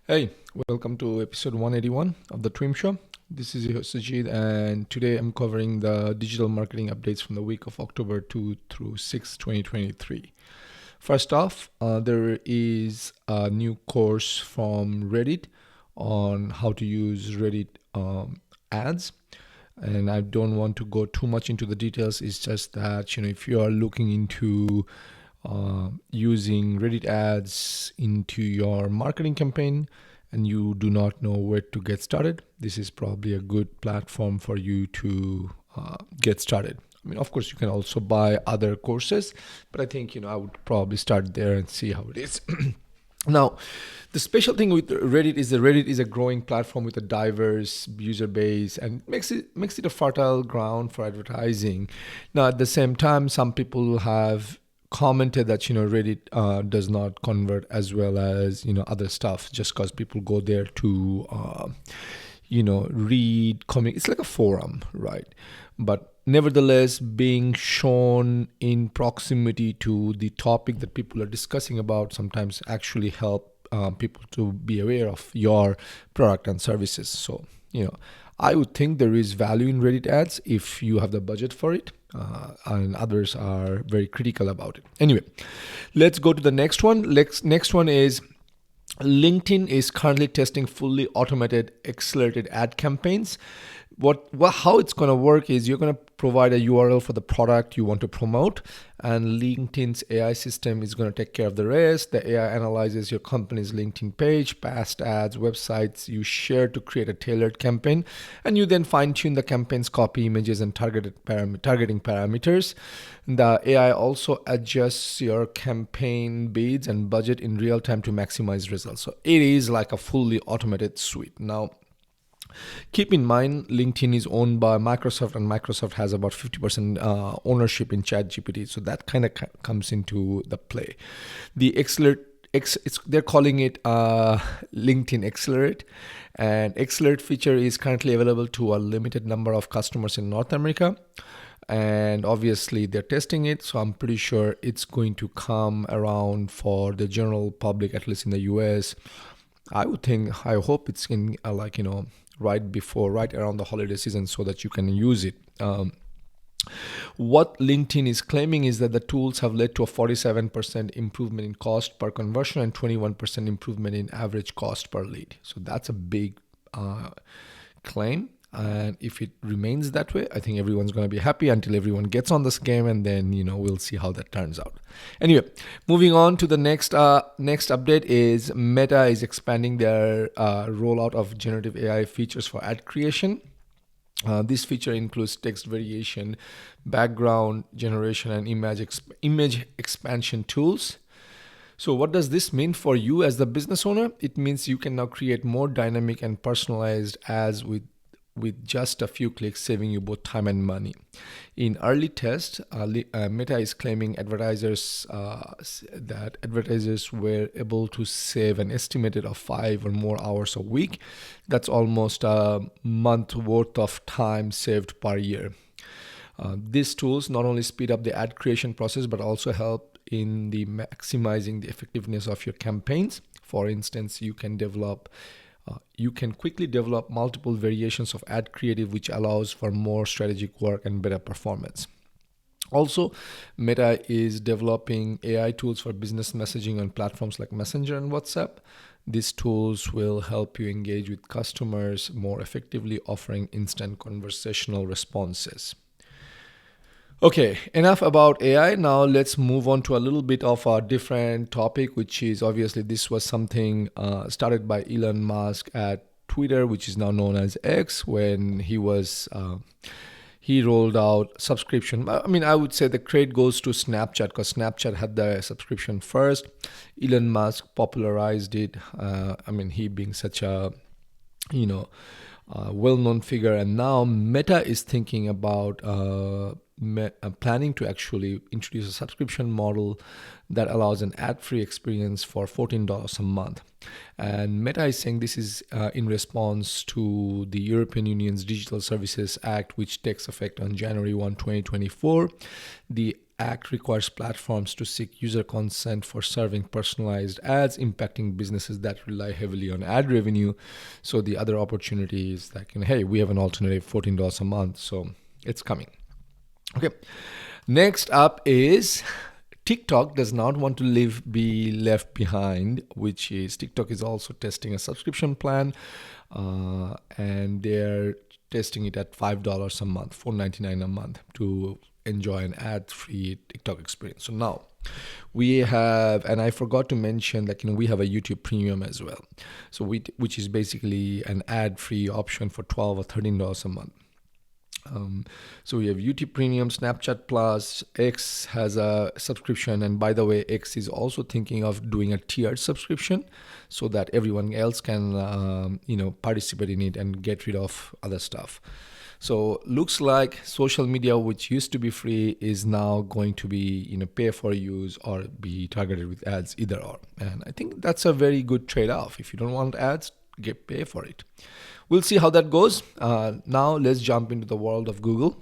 Hey, welcome to episode 181 of the Trim Show. This is your host Sajid, and today I'm covering the digital marketing updates from the week of October 2 through 6, 2023. First off, there is a new course from Reddit on how to use Reddit ads. And I don't want to go too much into the details. It's just that, if you are looking into using Reddit ads into your marketing campaign and you do not know where to get started, this is probably a good platform for you to get started. I mean, of course, you can also buy other courses, but I think, I would probably start there and see how it is. Now, the special thing with Reddit is that Reddit is a growing platform with a diverse user base and makes it a fertile ground for advertising. Now, at the same time, some people have commented that Reddit does not convert as well as other stuff just because people go there to read comic. It's like a forum, right? But nevertheless, being shown in proximity to the topic that people are discussing about sometimes actually help people to be aware of your product and services. So I would think there is value in Reddit ads if you have the budget for it, and others are very critical about it. Anyway, let's go to the next one. Next one is LinkedIn is currently testing fully automated accelerated ad campaigns. How it's going to work is you're going to provide a URL for the product you want to promote, and LinkedIn's AI system is going to take care of the rest. The AI analyzes your company's LinkedIn page, past ads, websites you share to create a tailored campaign, and you then fine-tune the campaign's copy, images, and targeting parameters. The AI also adjusts your campaign bids and budget in real time to maximize results. So it is like a fully automated suite. Now, keep in mind, LinkedIn is owned by Microsoft, and Microsoft has about 50% ownership in ChatGPT. So that kind of comes into the play. The they're calling it LinkedIn Accelerate, and Accelerate feature is currently available to a limited number of customers in North America. And obviously they're testing it, so I'm pretty sure it's going to come around for the general public, at least in the US. I hope it's in right around the holiday season so that you can use it. What LinkedIn is claiming is that the tools have led to a 47% improvement in cost per conversion and 21% improvement in average cost per lead. So that's a big claim. And if it remains that way, I think everyone's going to be happy until everyone gets on this game, and then we'll see how that turns out. Anyway, moving on to the next update is Meta is expanding their rollout of generative AI features for ad creation. This feature includes text variation, background generation, and image expansion tools. So what does this mean for you as the business owner? It means you can now create more dynamic and personalized ads with just a few clicks, saving you both time and money. In early tests, Meta is claiming that advertisers were able to save an estimated of 5 or more hours a week. That's almost a month worth of time saved per year. These tools not only speed up the ad creation process, but also help in the maximizing the effectiveness of your campaigns. For instance, you can quickly develop multiple variations of ad creative, which allows for more strategic work and better performance. Also, Meta is developing AI tools for business messaging on platforms like Messenger and WhatsApp. These tools will help you engage with customers more effectively, offering instant conversational responses. Okay, enough about AI. Now let's move on to a little bit of a different topic, which is obviously this was something started by Elon Musk at Twitter, which is now known as X, when he rolled out subscription. I mean, I would say the credit goes to Snapchat because Snapchat had the subscription first. Elon Musk popularized it. He being such a well-known figure, and now Meta is thinking about planning to actually introduce a subscription model that allows an ad-free experience for $14 a month. And Meta is saying this is in response to the European Union's Digital Services Act, which takes effect on January 1, 2024. The Act requires platforms to seek user consent for serving personalized ads, impacting businesses that rely heavily on ad revenue. So the other opportunity is like, hey, we have an alternative, $14 a month. So it's coming. Okay. Next up is TikTok does not want to be left behind, which is TikTok is also testing a subscription plan, and they're testing it at $5 a month, $4.99 a month to enjoy an ad-free TikTok experience. So now we have, and I forgot to mention that we have a YouTube Premium as well, so which is basically an ad-free option for $12 or $13 a month. So we have YouTube Premium, Snapchat Plus, X has a subscription, and by the way, X is also thinking of doing a tiered subscription so that everyone else can participate in it and get rid of other stuff. So looks like social media, which used to be free, is now going to be pay for use or be targeted with ads, either or. And I think that's a very good trade-off. If you don't want ads, pay for it. We'll see how that goes. Now let's jump into the world of Google.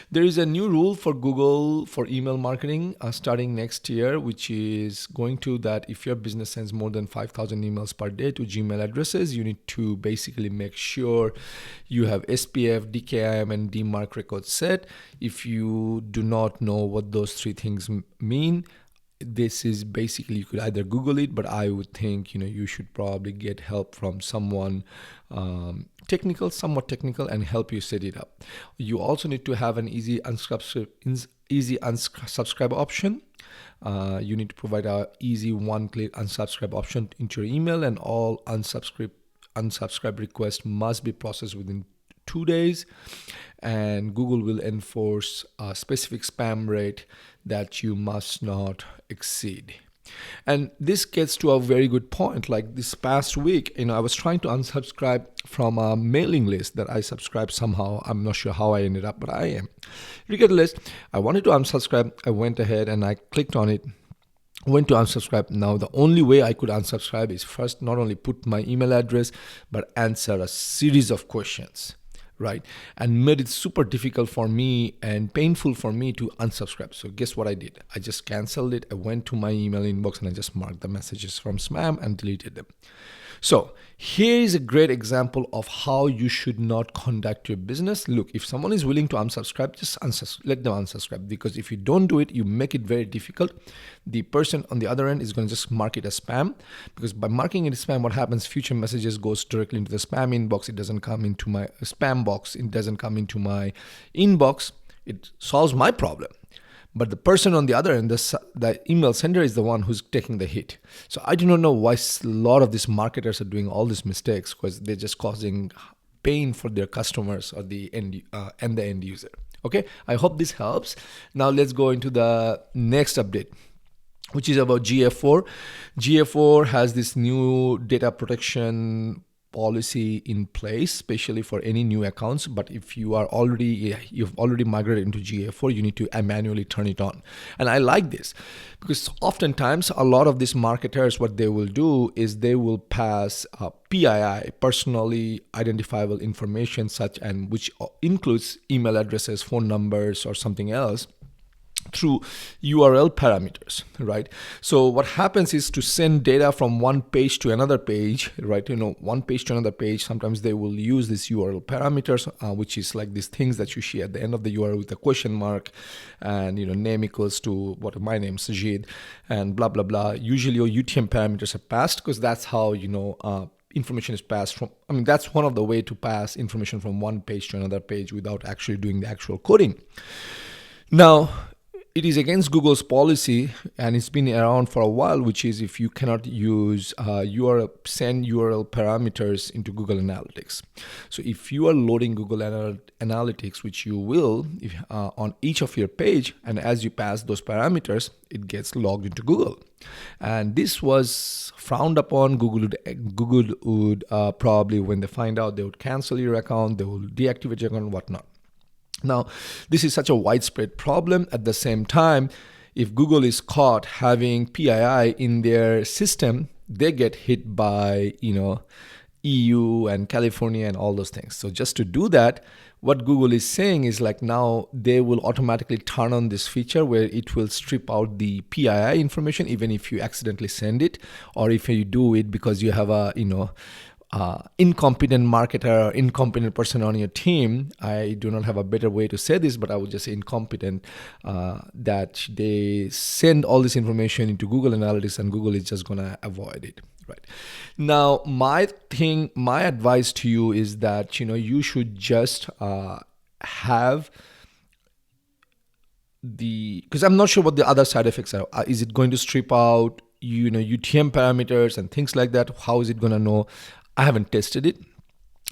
There is a new rule for Google for email marketing starting next year, which is going to that if your business sends more than 5,000 emails per day to Gmail addresses, you need to basically make sure you have SPF, DKIM, and DMARC records set. If you do not know what those three things mean, this is basically, you could either Google it, but I would think you should probably get help from someone somewhat technical, and help you set it up. You also need to have an easy unsubscribe option. You need to provide a easy one-click unsubscribe option into your email, and all unsubscribe requests must be processed within 2 days, and Google will enforce a specific spam rate that you must not exceed. And this gets to a very good point. Like this past week, I was trying to unsubscribe from a mailing list that I subscribed somehow. I'm not sure how I ended up, but I am. Regardless, I wanted to unsubscribe. I went ahead and I clicked on it, went to unsubscribe. Now, the only way I could unsubscribe is first not only put my email address, but answer a series of questions, right? And made it super difficult for me and painful for me to unsubscribe. So guess what I did? I just canceled it. I went to my email inbox and I just marked the messages from spam and deleted them. So here is a great example of how you should not conduct your business. Look, if someone is willing to unsubscribe, just let them unsubscribe, because if you don't do it, you make it very difficult. The person on the other end is going to just mark it as spam, because by marking it as spam, what happens, future messages goes directly into the spam inbox. It doesn't come into my spam box. It doesn't come into my inbox. It solves my problem. But the person on the other end, the email sender, is the one who's taking the hit. So I do not know why a lot of these marketers are doing all these mistakes, because they're just causing pain for their customers or the end user. Okay, I hope this helps. Now let's go into the next update, which is about GA4. GA4 has this new data protection policy in place, especially for any new accounts. But if you've already migrated into GA4, you need to manually turn it on. And I like this because oftentimes a lot of these marketers, what they will do is they will pass PII, personally identifiable information, which includes email addresses, phone numbers, or something else, through URL parameters, right? So what happens is, to send data from one page to another page, right? One page to another page, sometimes they will use these URL parameters, which is like these things that you see at the end of the URL with a question mark, and name equals to what my name, Sajid, and blah blah blah. Usually your UTM parameters are passed, because that's how information is passed from. That's one of the way to pass information from one page to another page without actually doing the actual coding. Now, it is against Google's policy, and it's been around for a while, which is if you cannot use send URL parameters into Google Analytics. So if you are loading Google Analytics, which you will on each of your page, and as you pass those parameters, it gets logged into Google. And this was frowned upon. Google would probably, when they find out, they would cancel your account, they will deactivate your account and whatnot. Now, this is such a widespread problem. At the same time, if Google is caught having PII in their system, they get hit by, EU and California and all those things. So just to do that, what Google is saying is like now they will automatically turn on this feature where it will strip out the PII information even if you accidentally send it, or if you do it because you have a incompetent marketer or incompetent person on your team. I do not have a better way to say this, but I would just say incompetent, that they send all this information into Google Analytics and Google is just going to avoid it. Right. Now, my advice to you is that, you should just have because I'm not sure what the other side effects are. Is it going to strip out, UTM parameters and things like that? How is it going to know? I haven't tested it.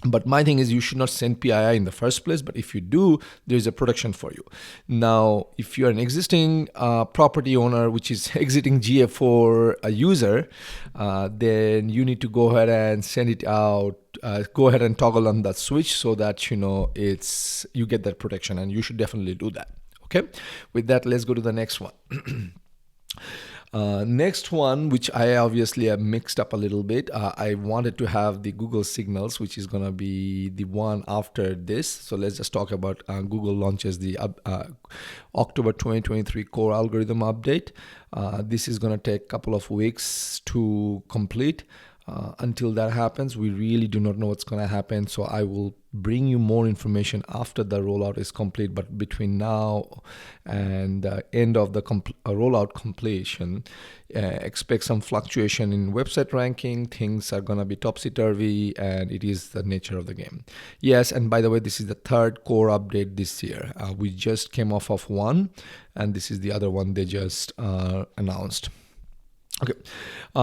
But my thing is you should not send PII in the first place. But if you do, there's a protection for you. Now, if you're an existing property owner, which is exiting GA4 a user, then you need to go ahead and send it out. Go ahead and toggle on that switch so that you get that protection, and you should definitely do that. Okay. With that, let's go to the next one. Next one, which I obviously have mixed up a little bit. I wanted to have the Google Signals, which is going to be the one after this. So let's just talk about Google launches the October 2023 core algorithm update. This is going to take a couple of weeks to complete. Until that happens, we really do not know what's going to happen. So I will bring you more information after the rollout is complete. But between now and the end of the rollout completion, expect some fluctuation in website ranking. Things are going to be topsy-turvy, and it is the nature of the game. Yes, and by the way, this is the third core update this year. We just came off of one, and this is the other one they just announced. Okay,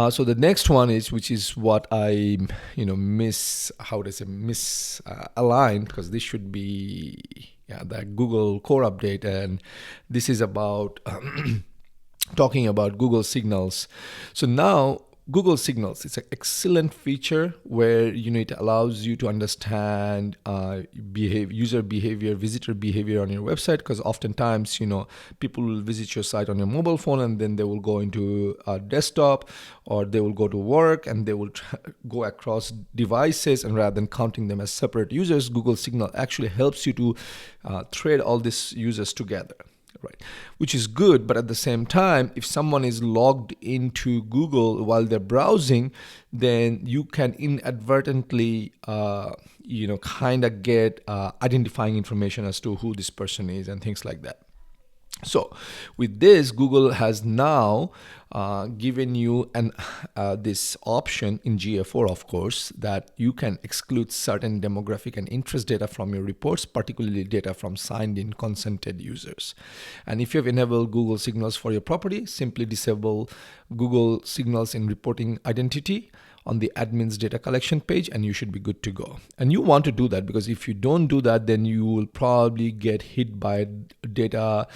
so the next one which is what I, misaligned, because this should be, the Google core update, and this is about talking about Google Signals. So now Google Signals, it's an excellent feature where it allows you to understand user behavior, visitor behavior on your website, because oftentimes people will visit your site on your mobile phone and then they will go into a desktop, or they will go to work and they will go across devices, and rather than counting them as separate users, Google Signal actually helps you to thread all these users together. Right, which is good, but at the same time, if someone is logged into Google while they're browsing, then you can inadvertently, kind of get identifying information as to who this person is and things like that. So with this, Google has now given you this option in GA4, of course, that you can exclude certain demographic and interest data from your reports, particularly data from signed in consented users. And if you have enabled Google Signals for your property, simply disable Google Signals in reporting identity on the admin's data collection page, and you should be good to go. And you want to do that, because if you don't do that, then you will probably get hit by data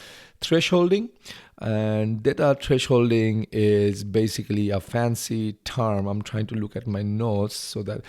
thresholding. And data thresholding is basically a fancy term. I'm trying to look at my notes so that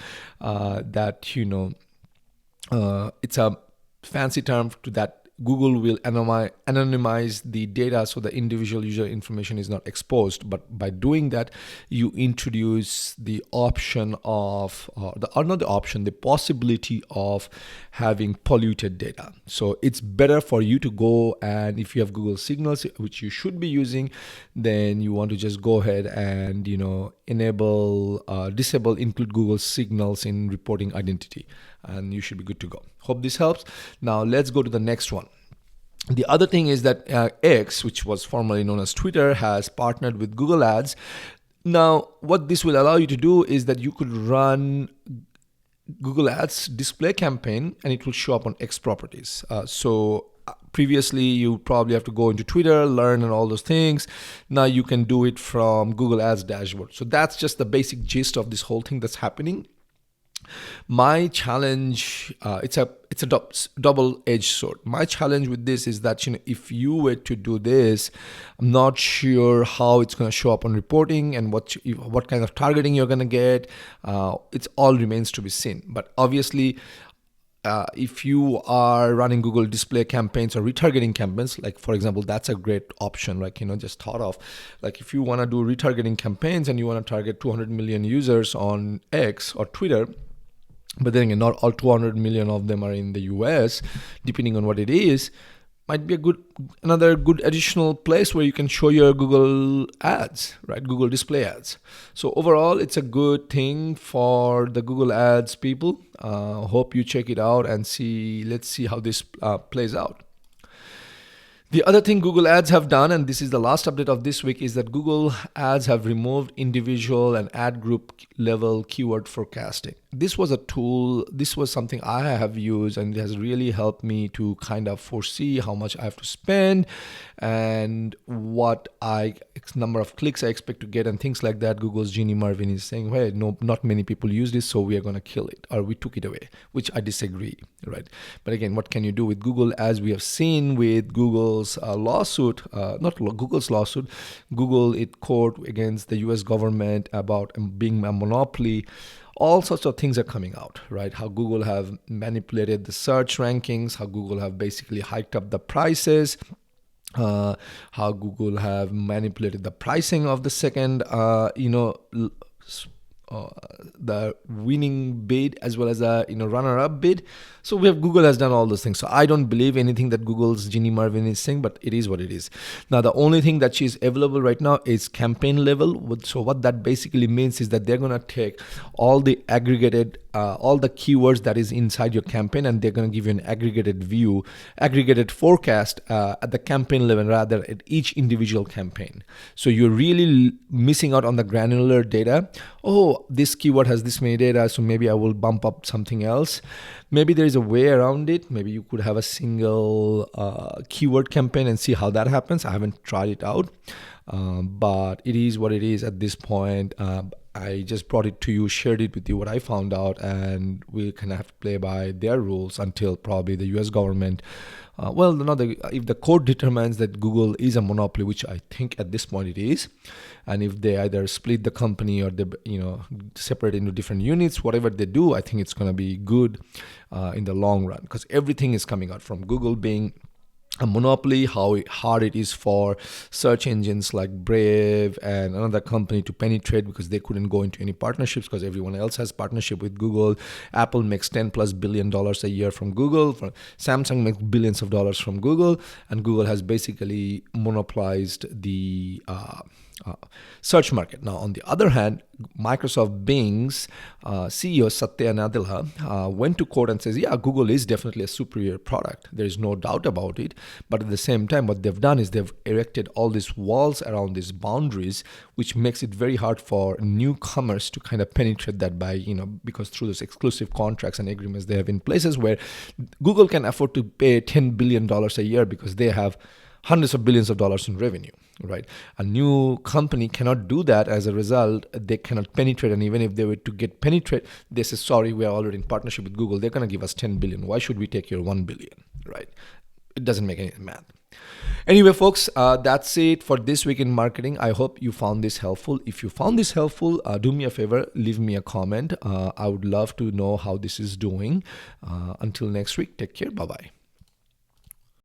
it's a fancy term to that Google will anonymize the data so the individual user information is not exposed. But by doing that, you introduce the option of, the possibility of having polluted data. So it's better for you to go, and if you have Google Signals, which you should be using, then you want to just go ahead and, disable include Google Signals in reporting identity, and you should be good to go. Hope this helps. Now let's go to the next one. The other thing is that X, which was formerly known as Twitter, has partnered with Google Ads. Now, what this will allow you to do is that you could run Google Ads display campaign, and it will show up on X properties. Previously, you probably have to go into Twitter, learn and all those things. Now you can do it from Google Ads dashboard. So that's just the basic gist of this whole thing that's happening. My challenge, it's a double-edged sword. My challenge with this is that if you were to do this, I'm not sure how it's going to show up on reporting and what kind of targeting you're going to get. It all remains to be seen. But obviously, if you are running Google display campaigns or retargeting campaigns, like for example, that's a great option, just thought of. Like if you want to do retargeting campaigns and you want to target 200 million users on X or Twitter, But then again, not all 200 million of them are in the US. Depending on what it is, might be another good additional place where you can show your Google ads, right? Google display ads. So overall, it's a good thing for the Google ads people. Hope you check it out and see. Let's see how this plays out. The other thing Google Ads have done, and this is the last update of this week, is that Google Ads have removed individual and ad group level keyword forecasting. This was a tool, this was something I have used, and it has really helped me to kind of foresee how much I have to spend and what number of clicks I expect to get and things like that. Google's Jeannie Marvin is saying, hey, no, not many people use this, so we are going to kill it, or we took it away, which I disagree, right? But again, what can you do with Google? As we have seen with Google's lawsuit, not Google's lawsuit, Google it court against the US government about being a monopoly. All sorts of things are coming out, right? How Google have manipulated the search rankings, how Google have basically hiked up the prices, how Google have manipulated the pricing of the second, the winning bid as well as a runner-up bid. So Google has done all those things. So I don't believe anything that Google's Jeannie Marvin is saying, but it is what it is. Now the only thing that she's available right now is campaign level. So what that basically means is that they're gonna take all the aggregated all the keywords that is inside your campaign, and they're going to give you an aggregated forecast at the campaign level rather at each individual campaign. So you're really missing out on the granular data. Oh, this keyword has this many data, so maybe I will bump up something else. Maybe there is a way around it. Maybe you could have a single keyword campaign and see how that happens. I haven't tried it out, but it is what it is at this point. I just brought it to you, shared it with you what I found out, and we kind of have to play by their rules until probably the US government, if the court determines that Google is a monopoly, which I think at this point it is, and if they either split the company or they separate into different units, whatever they do, I think it's going to be good in the long run, because everything is coming out from Google being a monopoly, how hard it is for search engines like Brave and another company to penetrate because they couldn't go into any partnerships because everyone else has partnership with Google. Apple makes $10+ billion a year from Google. Samsung makes billions of dollars from Google, and Google has basically monopolized the search market. Now, on the other hand, Microsoft Bing's CEO Satya Nadella went to court and says, yeah, Google is definitely a superior product. There is no doubt about it. But at the same time, what they've done is they've erected all these walls around these boundaries, which makes it very hard for newcomers to kind of penetrate that because through those exclusive contracts and agreements they have in places where Google can afford to pay $10 billion a year because they have hundreds of billions of dollars in revenue, right? A new company cannot do that. As a result, they cannot penetrate. And even if they were to get penetrate, they say, sorry, we are already in partnership with Google. They're going to give us 10 billion. Why should we take your 1 billion, right? It doesn't make any math. Anyway, folks, that's it for this week in marketing. I hope you found this helpful. If you found this helpful, do me a favor, leave me a comment. I would love to know how this is doing. Until next week, take care. Bye-bye.